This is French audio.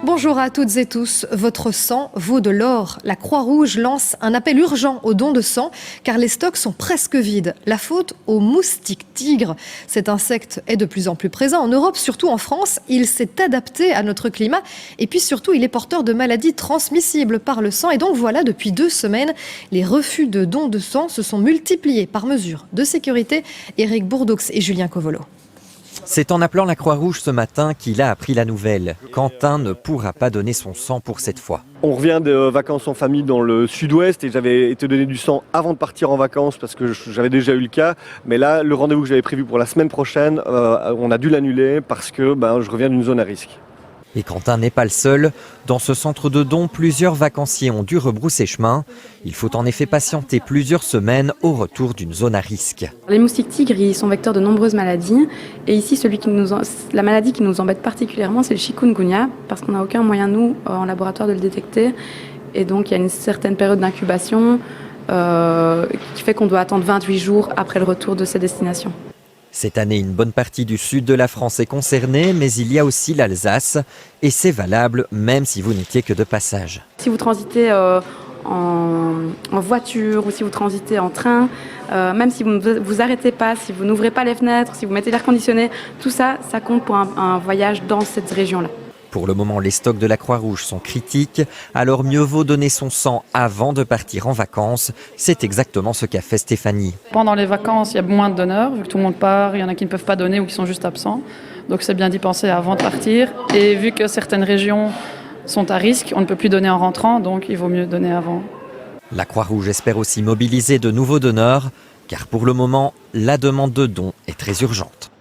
Bonjour à toutes et tous. Votre sang vaut de l'or. La Croix-Rouge lance un appel urgent aux dons de sang car les stocks sont presque vides. La faute au moustique tigre. Cet insecte est de plus en plus présent en Europe, surtout en France. Il s'est adapté à notre climat et puis surtout, il est porteur de maladies transmissibles par le sang. Et donc voilà, depuis 2 semaines, les refus de dons de sang se sont multipliés par mesure de sécurité. Éric Bourdoux et Julien Covolo. C'est en appelant la Croix-Rouge ce matin qu'il a appris la nouvelle. Quentin ne pourra pas donner son sang pour cette fois. On revient de vacances en famille dans le sud-ouest et j'avais été donné du sang avant de partir en vacances parce que j'avais déjà eu le cas. Mais là, le rendez-vous que j'avais prévu pour la semaine prochaine, on a dû l'annuler parce que je reviens d'une zone à risque. Et Quentin n'est pas le seul. Dans ce centre de dons, plusieurs vacanciers ont dû rebrousser chemin. Il faut en effet patienter plusieurs semaines au retour d'une zone à risque. Les moustiques tigres, ils sont vecteurs de nombreuses maladies. Et ici, la maladie qui nous embête particulièrement, c'est le chikungunya, parce qu'on n'a aucun moyen, nous, en laboratoire, de le détecter. Et donc, il y a une certaine période d'incubation qui fait qu'on doit attendre 28 jours après le retour de ces destinations. Cette année, une bonne partie du sud de la France est concernée, mais il y a aussi l'Alsace. Et c'est valable même si vous n'étiez que de passage. Si vous transitez en voiture ou si vous transitez en train, même si vous ne vous arrêtez pas, si vous n'ouvrez pas les fenêtres, si vous mettez l'air conditionné, tout ça, ça compte pour un voyage dans cette région-là. Pour le moment, les stocks de la Croix-Rouge sont critiques, alors mieux vaut donner son sang avant de partir en vacances. C'est exactement ce qu'a fait Stéphanie. Pendant les vacances, il y a moins de donneurs, vu que tout le monde part, il y en a qui ne peuvent pas donner ou qui sont juste absents. Donc c'est bien d'y penser avant de partir. Et vu que certaines régions sont à risque, on ne peut plus donner en rentrant, donc il vaut mieux donner avant. La Croix-Rouge espère aussi mobiliser de nouveaux donneurs, car pour le moment, la demande de dons est très urgente.